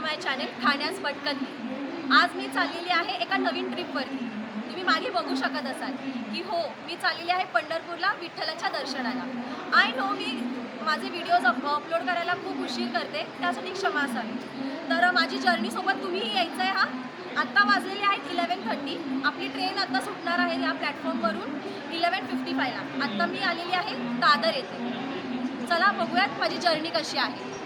माय channel खाण्यास पटकन. आज मी चाललेली आहे एका नवीन ट्रिपवरती. तुम्ही मागे बघू शकत असाल की हो, मी चाललेली आहे पंढरपूरला विठ्ठलाच्या दर्शनाला. आय नो मी माझे व्हिडिओज अपलोड करायला खूप उशीर करते, त्यासाठी क्षमा असावी. तर माझी जर्नीसोबत तुम्हीही यायचं आहे. आत्ता वाजलेले आहेत 11:30. आपली ट्रेन आत्ता सुटणार आहे या प्लॅटफॉर्मवरून 11:55ला. आत्ता मी आलेली आहे दादर येथे. चला बघूयात माझी जर्नी कशी आहे.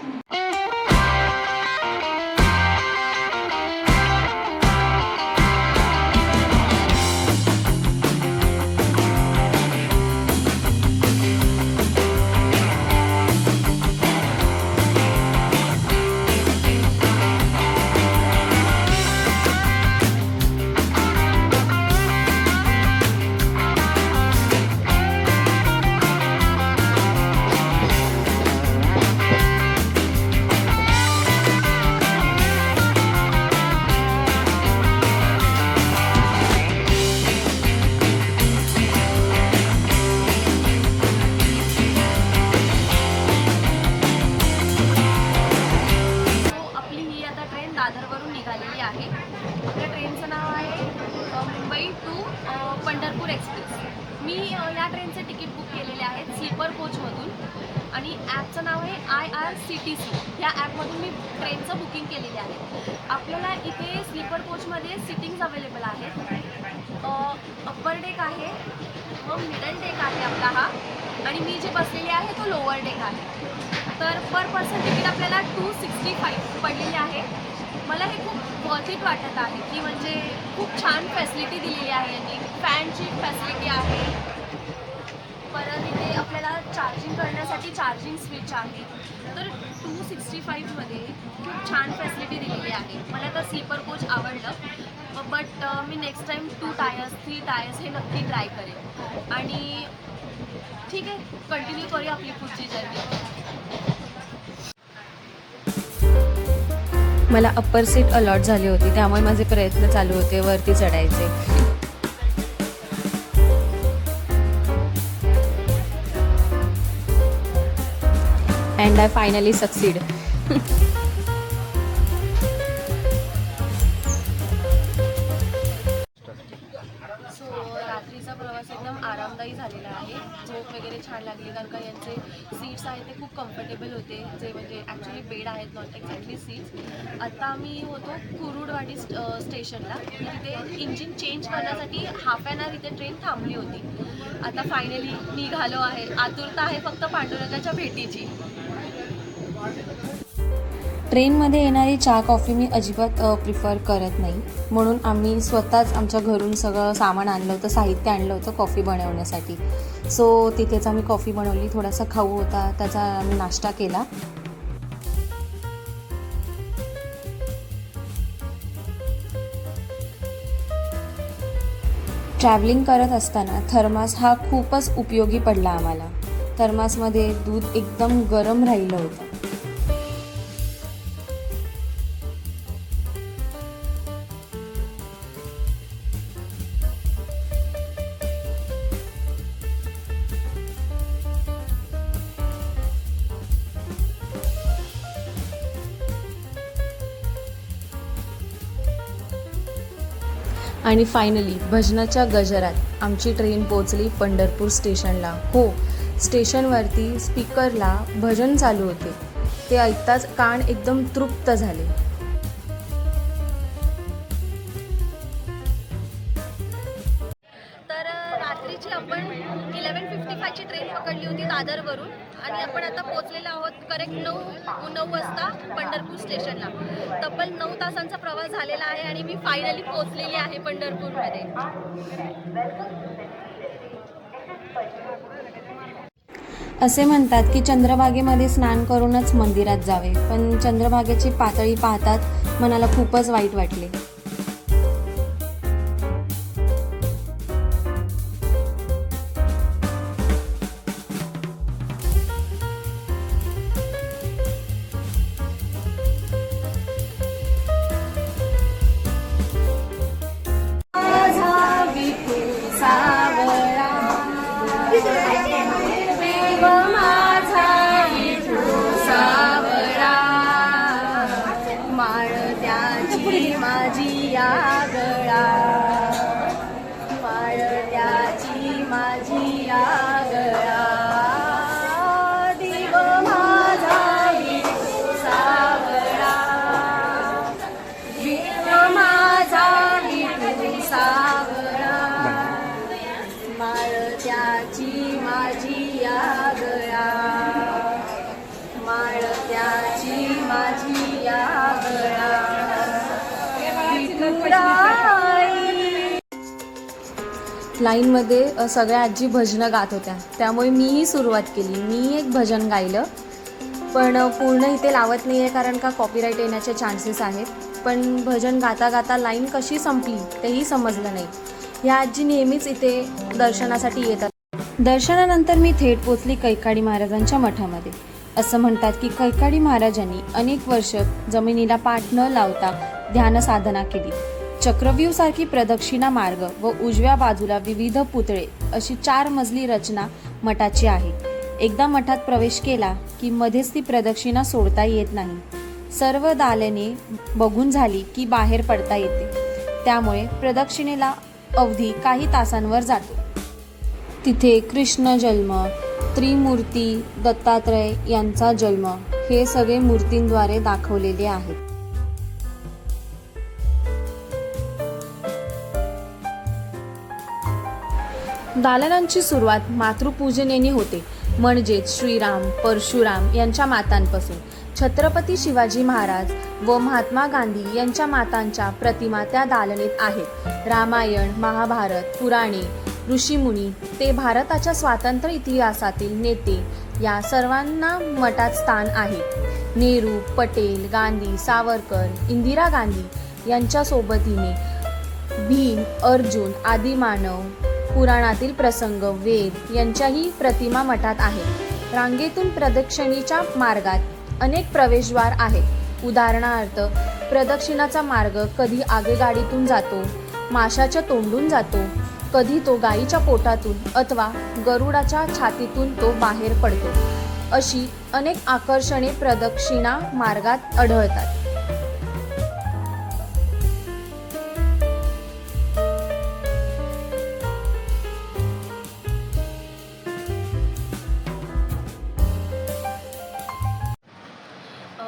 दादरवरून निघालेली आहे. त्या ट्रेनचं नाव आहे मुंबई टू पंढरपूर एक्सप्रेस. मी या ट्रेनचे तिकीट बुक केलेले आहेत स्लीपर कोचमधून आणि ॲपचं नाव आहे IRCTC. ह्या ॲपमधून मी ट्रेनचं बुकिंग केलेले आहे. आपल्याला इथे स्लीपर कोचमध्ये सिटिंग्स अवेलेबल आहेत. अप्पर डेक आहे व मिडल डेक आहे आपला हा, आणि मी जे बसलेले आहे तो लोअर डेक आहे. तर पर पर्सन तिकीट आपल्याला 265 पडलेले आहे. मला हे खूप वर्थ इट वाटत आहे की म्हणजे खूप छान फॅसिलिटी दिलेली आहे यांनी. फॅनची फॅसिलिटी आहे, परत इथे आपल्याला चार्जिंग करण्यासाठी चार्जिंग स्विच आहे. तर 265मध्ये खूप छान फॅसिलिटी दिलेली आहे. मला तर स्लीपर कोच आवडलं, but me next time 2 tyres 3 tyres हे नक्की ट्राय करेन. आणि ठीक आहे, कंटिन्यू करूया आपली पुढची जर्नी. मला अप्पर सीट अलॉट झाली होती, त्यामुळे माझे प्रयत्न चालू होते वरती चढायचे. And I finally succeed. रात्रीचा प्रवास एकदम आरामदायी झालेला आहे. झोप वगैरे छान लागली, कारण का यांचे सीट्स आहेत ते खूप कम्फर्टेबल होते, जे म्हणजे ॲक्च्युली बेड आहेत, नॉट एक्झॅक्टली सीट्स. आता आम्ही होतो कुरुडवाडी स्टेशनला. तिथे इंजिन चेंज करण्यासाठी हाफ ॲन आवर इथे ट्रेन थांबली होती. आता फायनली निघालो आहे. आतुरता आहे फक्त पांडुरंगाच्या भेटीची. ट्रेनमध्ये येणारी चहा कॉफी मी अजिबात प्रिफर करत नाही, म्हणून आम्ही स्वतःच आमच्या घरून सगळं सामान आणलं होतं, साहित्य आणलं होतं कॉफी बनवण्यासाठी. सो तिथेच आम्ही कॉफी बनवली. थोडासा खाऊ होता, त्याचा आम्ही नाश्ता केला. ट्रॅव्हलिंग करत असताना थर्मास हा खूपच उपयोगी पडला आम्हाला. थर्मासमध्ये दूध एकदम गरम राहिलं होतं. आणि फायनली भजनाच्या गजरात आमची ट्रेन पोचली पंढरपूर स्टेशनला. हो, स्टेशनवरती स्पीकरला भजन चालू होते. ते ऐकताच कान एकदम तृप्त झाले. तर रात्रीची आपण 11:55ची ट्रेन पकडली होती दादरवरून, आणि आपण आता पोचलेलो आहोत करेक्ट 9 वाजता पंढरपूर स्टेशनला. तब्बल 9 तासांचा प्रवास झालेला आहे आणि मी फायनली पोचलेली आहे पंढरपूरमध्ये. असे म्हणतात की चंद्रभागेमध्ये स्नान करूनच मंदिरात जावे, पण चंद्रभागेची पातळी पाहतात मनाला खूपच वाईट वाटले. माळत्याची माझी या गळा, माळत्याची माझी या गळा, दिव माझा विठू सावळा, दिव माझा विठू सावळा, माळत्याची माझी या गळा, माळत्याची माझी या गळा, लाईनमध्ये सगळ्या आजी भजनं गात होत्या, त्यामुळे मीही सुरुवात केली. मी एक भजन गायलं, पण पूर्ण इथे लावत नाही आहे कारण का कॉपीराईट येण्याचे चान्सेस आहेत. पण भजन गाता गाता लाईन कशी संपली तेही समजलं नाही. ह्या आजी नेहमीच इथे दर्शनासाठी येतात. दर्शनानंतर मी थेट पोचली कैकाडी महाराजांच्या मठामध्ये. असं म्हणतात की कैकाडी महाराजांनी अनेक वर्ष जमिनीला पाठ न लावता ध्यान साधना केली. चक्रव्यूहसारखी प्रदक्षिणा मार्ग व उजव्या बाजूला विविध पुतळे अशी 4 मजली रचना मठाची आहे. एकदा मठात प्रवेश केला की मध्येच ती प्रदक्षिणा सोडता येत नाही. सर्व दालने बघून झाली की बाहेर पडता येते, त्यामुळे प्रदक्षिणेला अवधी काही तासांवर जातो. तिथे कृष्ण जन्म, त्रिमूर्ती, दत्तात्रय यांचा जन्म हे सगळे मूर्तींद्वारे दाखवलेले आहेत. दालनांची सुरुवात मातृपूजनेने होते, म्हणजेच श्रीराम, परशुराम यांच्या मातांपासून. छत्रपती शिवाजी महाराज व महात्मा गांधी यांच्या मातांच्या प्रतिमा त्या दालनेत आहेत. रामायण, महाभारत, पुराणे, ऋषीमुनी ते भारताच्या स्वातंत्र्य इतिहासातील नेते या सर्वांना मठात स्थान आहे. नेहरू, पटेल, गांधी, सावरकर, इंदिरा गांधी यांच्या सोबतीने भीम, अर्जुन आदी मानव, पुराणातील प्रसंग, वेद यांच्याही प्रतिमा मठात आहेत. रांगेतून प्रदक्षिणेच्या मार्गात अनेक प्रवेशद्वार आहेत. उदाहरणार्थ प्रदक्षिणाचा मार्ग कधी आगेगाडीतून जातो, माशाच्या तोंडून जातो, कधी तो गायीच्या पोटातून अथवा गरुडाच्या छातीतून तो बाहेर पडतो. अशी अनेक आकर्षणे प्रदक्षिणा मार्गात आढळतात.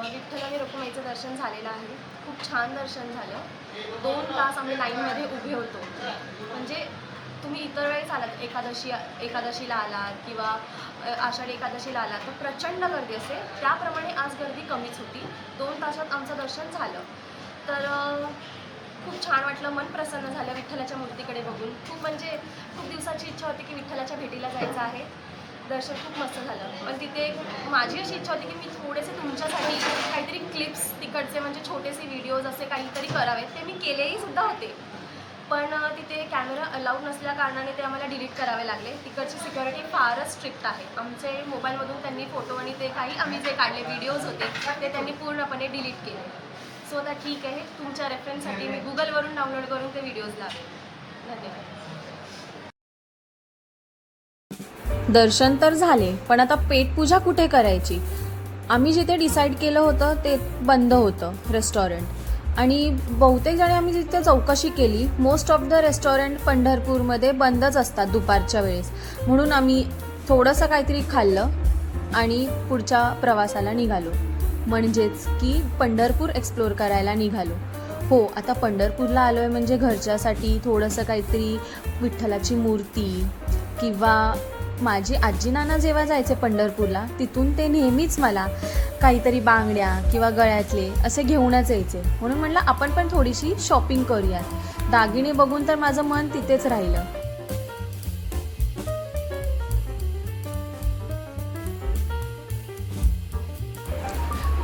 विठ्ठल आणि रखुमाईचं दर्शन झालेलं आहे. खूप छान दर्शन झालं. 2 तास आम्ही लाईनमध्ये उभे होतो. म्हणजे तुम्ही इतर वेळेस आलात, एकादशीला आलात किंवा आषाढी एकादशीला आलात तर प्रचंड गर्दी असते, त्याप्रमाणे आज गर्दी कमीच होती. 2 तासात आमचं दर्शन झालं. तर खूप छान वाटलं, मन प्रसन्न झालं विठ्ठलाच्या मूर्तीकडे बघून. खूप दिवसाची इच्छा होती की विठ्ठलाच्या भेटीला जायचं आहे. दर्शन खूप मस्त झालं. पण तिथे माझी अशी इच्छा होती की मी थोडेसे तुमच्यासाठी काहीतरी क्लिप्स तिकडचे म्हणजे छोटेसे व्हिडिओज असे काहीतरी करावेत. ते मी केलेही सुद्धा होते, पण तिथे कॅमेरा अलाउड नसल्या कारणाने ते आम्हाला डिलीट करावे लागले. तिकडची सिक्युरिटी फारच स्ट्रिक्ट आहे. आमचे मोबाईलमधून त्यांनी फोटो आणि ते काही आम्ही जे काढले व्हिडिओज होते ते त्यांनी पूर्णपणे डिलीट केले. सो आता ठीक आहे, तुमच्या रेफरन्ससाठी मी गुगलवरून डाउनलोड करून ते व्हिडिओज लावेल. धन्यवाद. दर्शन तर झाले, पण आता पेटपूजा कुठे करायची? आम्ही जिथे डिसाईड केलं होतं ते बंद होतं रेस्टॉरंट, आणि बहुतेक जणी आम्ही जिथे चौकशी केली, मोस्ट ऑफ द रेस्टॉरंट पंढरपूरमध्ये बंदच असतात दुपारच्या वेळेस. म्हणून आम्ही थोडंसं काहीतरी खाल्लं आणि पुढच्या प्रवासाला निघालो, म्हणजेच की पंढरपूर एक्सप्लोर करायला निघालो. हो, आता पंढरपूरला आलो आहे म्हणजे घरच्यासाठी थोडंसं काहीतरी, विठ्ठलाची मूर्ती, किंवा माझी आजी नाना जेव्हा जायचे पंढरपूरला तिथून ते नेहमीच मला काहीतरी बांगड्या किंवा गळ्यातले असे घेऊनच यायचे. म्हणून म्हटलं आपण पण थोडीशी शॉपिंग करूयात. दागिने बघून तर माझं मन तिथेच राहिलं.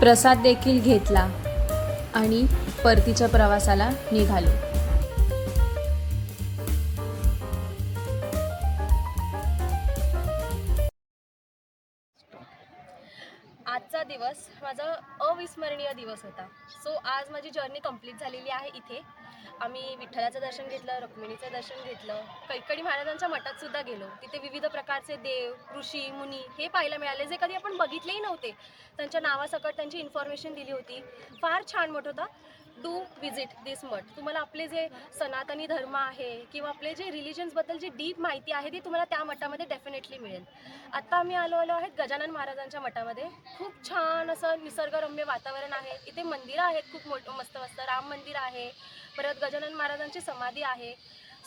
प्रसाद देखील घेतला आणि परतीच्या प्रवासाला निघालो. आजचा दिवस माझा अविस्मरणीय अविस्मरणीय दिवस होता. सो आज माझी जर्नी कंप्लीट झालेली आहे. इथे आम्ही विठ्ठलाचं दर्शन घेतलं, रुक्मिणीचं दर्शन घेतलं, कैकाडी महाराजांच्या मठात सुद्धा गेलो. तिथे विविध प्रकारचे देव, ऋषी, मुनी हे पाहायला मिळाले, जे कधी आपण बघितलेही नव्हते. त्यांच्या नावासकट त्यांची इन्फॉर्मेशन दिली होती. फार छान मठ होता. डू विजिट दिस मठ. तुम्हाला आपले जे सनातनी धर्म आहे किंवा आपले जे रिलिजन्सबद्दल जी डीप माहिती आहे ती तुम्हाला त्या मठामध्ये डेफिनेटली मिळेल. आत्ता आम्ही आलो आहेत गजानन महाराजांच्या मठामध्ये. खूप छान असं निसर्गरम्य वातावरण आहे. इथे मंदिरं आहेत खूप मस्त मस्त. राम मंदिर आहे, परत गजानन महाराजांची समाधी आहे.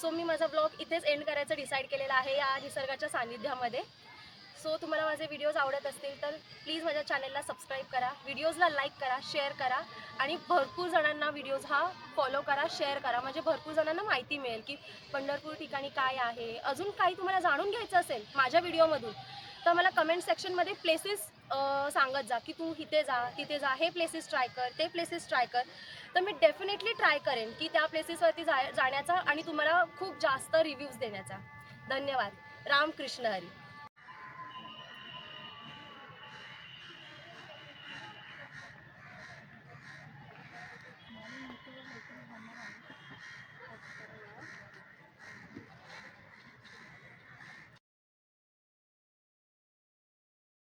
सो मी माझा ब्लॉग इथेच एंड करायचं डिसाईड केलेला आहे या निसर्गाच्या सानिध्यामध्ये. सो तुम्हाला माझे व्हिडिओज आवडत असतील तर प्लीज माझ्या चॅनलला सबस्क्राईब करा, व्हिडिओजला लाईक करा, शेअर करा आणि भरपूर जणांना व्हिडिओज हा फॉलो करा, शेअर करा. म्हणजे भरपूर जणांना माहिती मिळेल की पंढरपूर ठिकाणी काय आहे. अजून काही तुम्हाला जाणून घ्यायचं असेल माझ्या व्हिडिओमधून तर मला कमेंट सेक्शनमध्ये प्लेसेस सांगत जा की तू इथे जा, तिथे जा, हे प्लेसेस ट्राय कर, ते प्लेसेस ट्राय कर. तर मी डेफिनेटली ट्राय करेन की त्या प्लेसेसवरती जाण्याचा आणि तुम्हाला खूप जास्त रिव्ह्यूज देण्याचा. धन्यवाद. रामकृष्ण हरी.